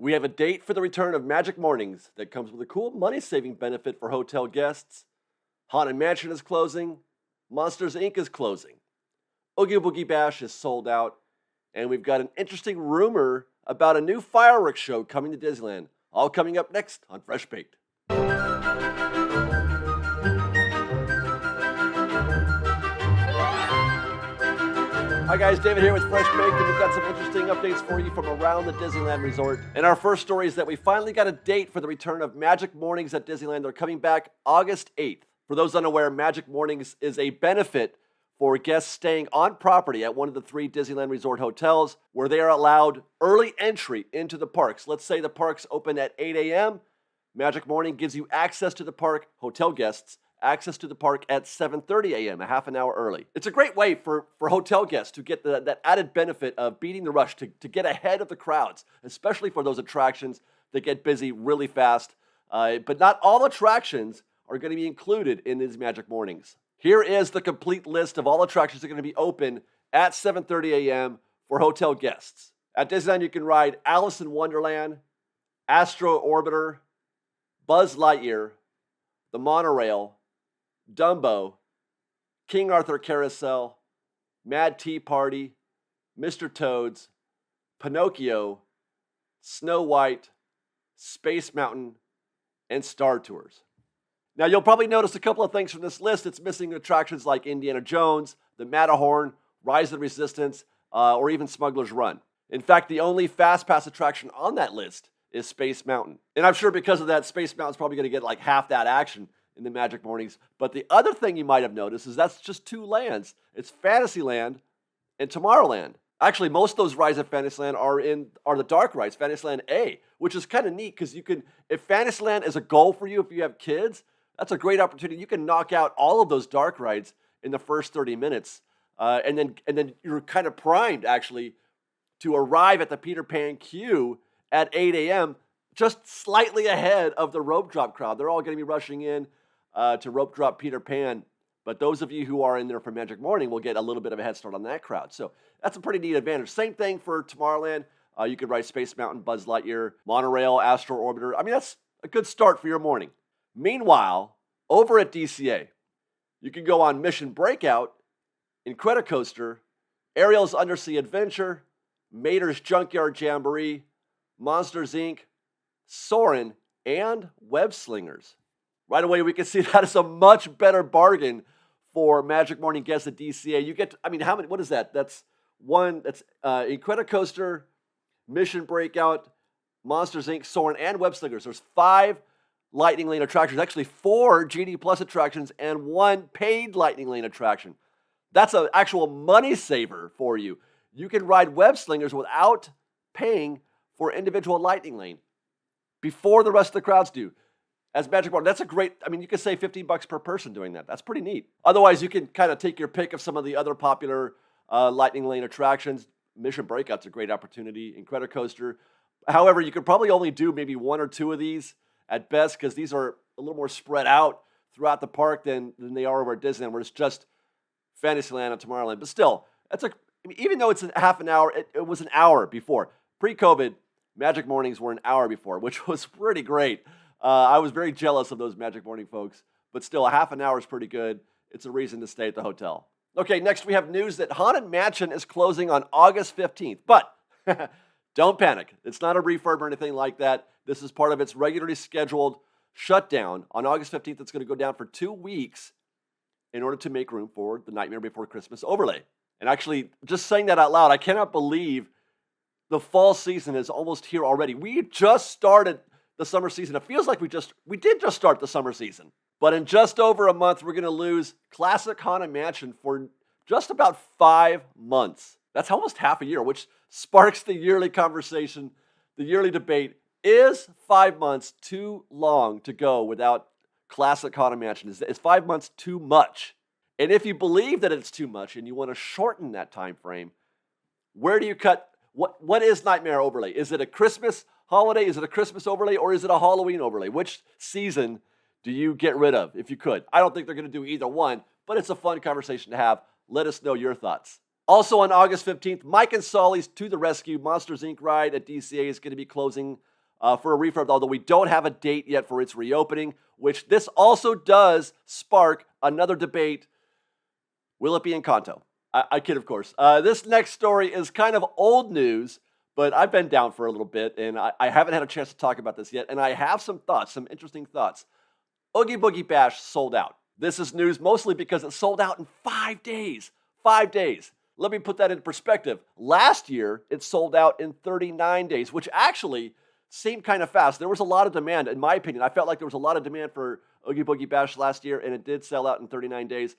We have a date for the return of Magic Mornings that comes with a cool money-saving benefit for hotel guests. Haunted Mansion is closing. Monsters Inc. is closing. Oogie Boogie Bash is sold out. And we've got an interesting rumor about a new fireworks show coming to Disneyland. All coming up next on Fresh Baked. Hi guys, David here with Fresh Baked, and we've got some interesting updates for you from around the Disneyland Resort. And our first story is that we finally got a date for the return of Magic Mornings at Disneyland. They're coming back August 8th. For those unaware, Magic Mornings is a benefit for guests staying on property at one of the 3 Disneyland Resort hotels where they are allowed early entry into the parks. Let's say the parks open at 8 a.m. Magic Morning gives you access to the park, hotel guests, access to the park at 7:30 a.m., a half an hour early. It's a great way for hotel guests to get that added benefit of beating the rush, to get ahead of the crowds, especially for those attractions that get busy really fast. But not all attractions are going to be included in these Magic Mornings. Here is the complete list of all attractions that are going to be open at 7:30 a.m. for hotel guests. At Disneyland, you can ride Alice in Wonderland, Astro Orbiter, Buzz Lightyear, the Monorail, Dumbo, King Arthur Carousel, Mad Tea Party, Mr. Toad's, Pinocchio, Snow White, Space Mountain, and Star Tours. Now, you'll probably notice a couple of things from this list. It's missing attractions like Indiana Jones, the Matterhorn, Rise of the Resistance, or even Smuggler's Run. In fact, the only Fast Pass attraction on that list is Space Mountain. And I'm sure because of that, Space Mountain's probably going to get like half that action in the Magic Mornings. But the other thing you might have noticed is that's just 2 lands. It's Fantasyland and Tomorrowland. Actually, most of those rides at Fantasyland are the dark rides, Fantasyland A, which is kind of neat because you can, if Fantasyland is a goal for you, if you have kids, that's a great opportunity. You can knock out all of those dark rides in the first 30 minutes. And then you're kind of primed, actually, to arrive at the Peter Pan queue at 8 a.m., just slightly ahead of the rope drop crowd. They're all going to be rushing in to rope drop Peter Pan. But those of you who are in there for Magic Morning will get a little bit of a head start on that crowd. So that's a pretty neat advantage. Same thing for Tomorrowland. You could ride Space Mountain, Buzz Lightyear, Monorail, Astro Orbiter. I mean, that's a good start for your morning. Meanwhile, over at DCA, you can go on Mission Breakout, Incredicoaster, Ariel's Undersea Adventure, Mater's Junkyard Jamboree, Monsters Inc., Soarin', and Web Slingers. Right away, we can see that is a much better bargain for Magic Morning guests at DCA. You get, how many, what is that? That's Incredicoaster, Mission Breakout, Monsters Inc., Soarin', and Web Slingers. There's 5 Lightning Lane attractions, actually 4 GD Plus attractions, and 1 paid Lightning Lane attraction. That's an actual money saver for you. You can ride Web Slingers without paying for individual Lightning Lane before the rest of the crowds do. As Magic Morning, that's a great, you could save $15 per person doing that. That's pretty neat. Otherwise, you can kind of take your pick of some of the other popular Lightning Lane attractions. Mission Breakout's a great opportunity. Incredicoaster. However, you could probably only do maybe 1 or 2 of these at best because these are a little more spread out throughout the park than they are over at Disneyland, where it's just Fantasyland and Tomorrowland. But still, even though it's a half an hour, it was an hour before. Pre-COVID, Magic Mornings were an hour before, which was pretty great. I was very jealous of those Magic Morning folks, but still, a half an hour is pretty good. It's a reason to stay at the hotel. Okay, next we have news that Haunted Mansion is closing on August 15th, but don't panic. It's not a refurb or anything like that. This is part of its regularly scheduled shutdown. On August 15th, it's going to go down for 2 weeks in order to make room for the Nightmare Before Christmas overlay. And actually, just saying that out loud, I cannot believe the fall season is almost here already. We just started the summer season. It feels like we did just start the summer season. But in just over a month, we're going to lose Classic Haunted Mansion for just about 5 months. That's almost half a year, which sparks the yearly conversation, the yearly debate. Is 5 months too long to go without Classic Haunted Mansion? Is 5 months too much? And if you believe that it's too much and you want to shorten that time frame, where do you cut? What is Nightmare Overlay? Is it a Christmas holiday? Is it a Christmas overlay? Or is it a Halloween overlay? Which season do you get rid of if you could? I don't think they're going to do either one, but it's a fun conversation to have. Let us know your thoughts. Also on August 15th, Mike and Sully's To the Rescue Monsters Inc. ride at DCA is going to be closing for a refurb, although we don't have a date yet for its reopening, which this also does spark another debate. Will it be in Encanto? I kid, of course. This next story is kind of old news, but I've been down for a little bit, and I haven't had a chance to talk about this yet, and I have some thoughts, some interesting thoughts. Oogie Boogie Bash sold out. This is news mostly because it sold out in 5 days. 5 days. Let me put that into perspective. Last year, it sold out in 39 days, which actually seemed kind of fast. There was a lot of demand, in my opinion. I felt like there was a lot of demand for Oogie Boogie Bash last year, and it did sell out in 39 days.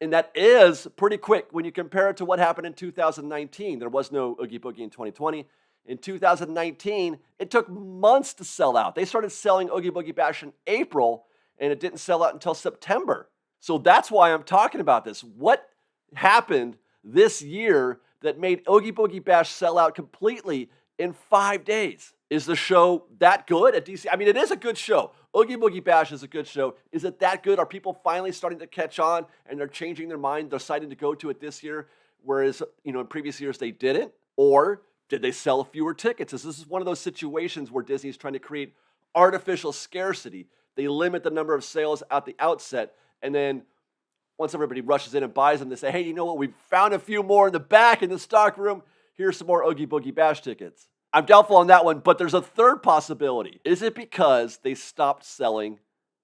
And that is pretty quick when you compare it to what happened in 2019. There was no Oogie Boogie in 2020. In 2019, it took months to sell out. They started selling Oogie Boogie Bash in April, and it didn't sell out until September. So that's why I'm talking about this. What happened this year that made Oogie Boogie Bash sell out completely in 5 days? Is the show that good at DC? I mean, it is a good show. Oogie Boogie Bash is a good show. Is it that good? Are people finally starting to catch on and they're changing their mind, deciding to go to it this year, whereas, in previous years they didn't? Or did they sell fewer tickets? This is one of those situations where Disney is trying to create artificial scarcity. They limit the number of sales at the outset, and then once everybody rushes in and buys them, they say, hey, you know what? We found a few more in the back in the stock room. Here's some more Oogie Boogie Bash tickets. I'm doubtful on that one, but there's a third possibility. Is it because they stopped selling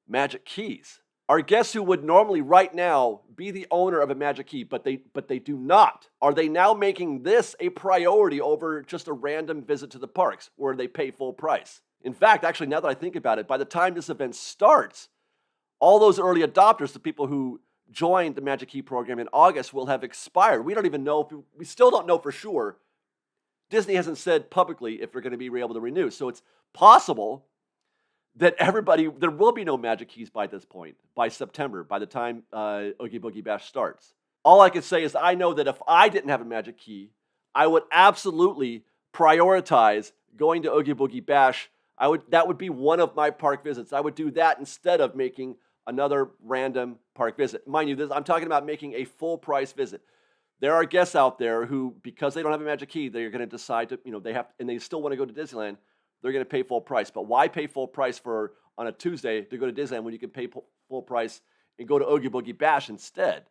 Magic Keys? Our guests who would normally right now be the owner of a Magic Key, but they do not. Are they now making this a priority over just a random visit to the parks where they pay full price? In fact, actually, now that I think about it, by the time this event starts, all those early adopters, the people who joined the Magic Key program in August, will have expired. We don't even know, we still don't know for sure. Disney hasn't said publicly if they're going to be able to renew. So it's possible that there will be no Magic Keys by this point, by September, by the time Oogie Boogie Bash starts. All I can say is I know that if I didn't have a Magic Key, I would absolutely prioritize going to Oogie Boogie Bash. That would be one of my park visits. I would do that instead of making another random park visit. Mind you, I'm talking about making a full price visit. There are guests out there who, because they don't have a Magic Key, they're going to decide to, and they still want to go to Disneyland, they're going to pay full price. But why pay full price on a Tuesday to go to Disneyland when you can pay full price and go to Oogie Boogie Bash instead?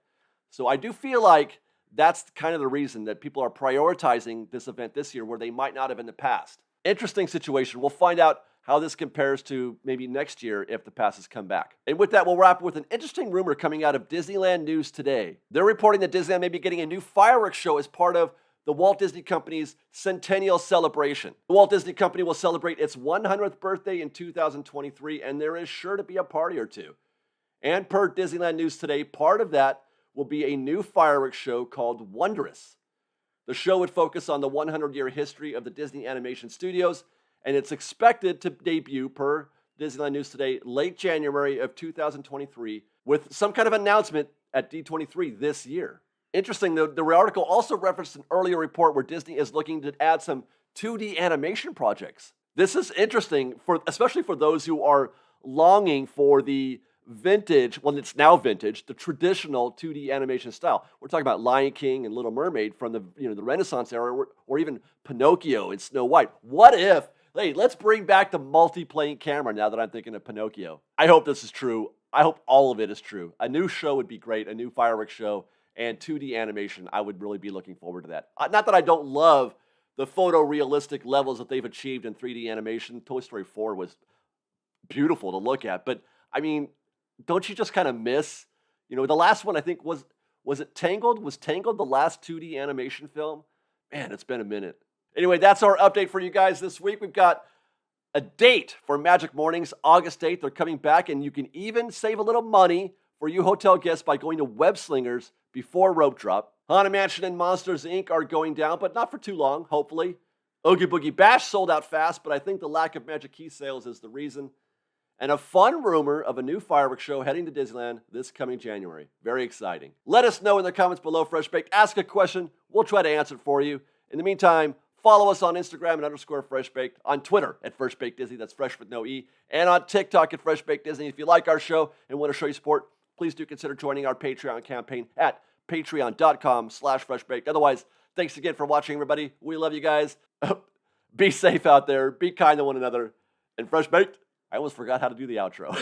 So I do feel like that's kind of the reason that people are prioritizing this event this year where they might not have in the past. Interesting situation. We'll find out how this compares to maybe next year if the passes come back. And with that, we'll wrap with an interesting rumor coming out of Disneyland News Today. They're reporting that Disneyland may be getting a new fireworks show as part of the Walt Disney Company's centennial celebration. The Walt Disney Company will celebrate its 100th birthday in 2023, and there is sure to be a party or two. And per Disneyland News Today, part of that will be a new fireworks show called Wondrous. The show would focus on the 100-year history of the Disney Animation Studios, and it's expected to debut, per Disneyland News Today, late January of 2023, with some kind of announcement at D23 this year. Interesting, the article also referenced an earlier report where Disney is looking to add some 2D animation projects. This is interesting, especially for those who are longing for the vintage, well, it's now vintage, the traditional 2D animation style. We're talking about Lion King and Little Mermaid from the Renaissance era, or even Pinocchio and Snow White. What if, hey, let's bring back the multi-plane camera now that I'm thinking of Pinocchio. I hope this is true. I hope all of it is true. A new show would be great, a new fireworks show, and 2D animation. I would really be looking forward to that. Not that I don't love the photorealistic levels that they've achieved in 3D animation. Toy Story 4 was beautiful to look at, but I mean, don't you just kind of miss, the last one I think was it Tangled? Was Tangled the last 2D animation film? Man, it's been a minute. Anyway, that's our update for you guys this week. We've got a date for Magic Mornings, August 8th. They're coming back, and you can even save a little money for you hotel guests by going to Web Slingers before Rope Drop. Haunted Mansion and Monsters, Inc. are going down, but not for too long, hopefully. Oogie Boogie Bash sold out fast, but I think the lack of Magic Key sales is the reason. And a fun rumor of a new fireworks show heading to Disneyland this coming January. Very exciting. Let us know in the comments below, Fresh Baked. Ask a question. We'll try to answer it for you. In the meantime, follow us on Instagram at _Fresh Baked, on Twitter at Fresh Baked Disney, that's fresh with no E, and on TikTok at Fresh Baked Disney. If you like our show and want to show your support, please do consider joining our Patreon campaign at patreon.com/freshbaked. Otherwise, thanks again for watching, everybody. We love you guys. Be safe out there. Be kind to one another. And Fresh Baked, I almost forgot how to do the outro.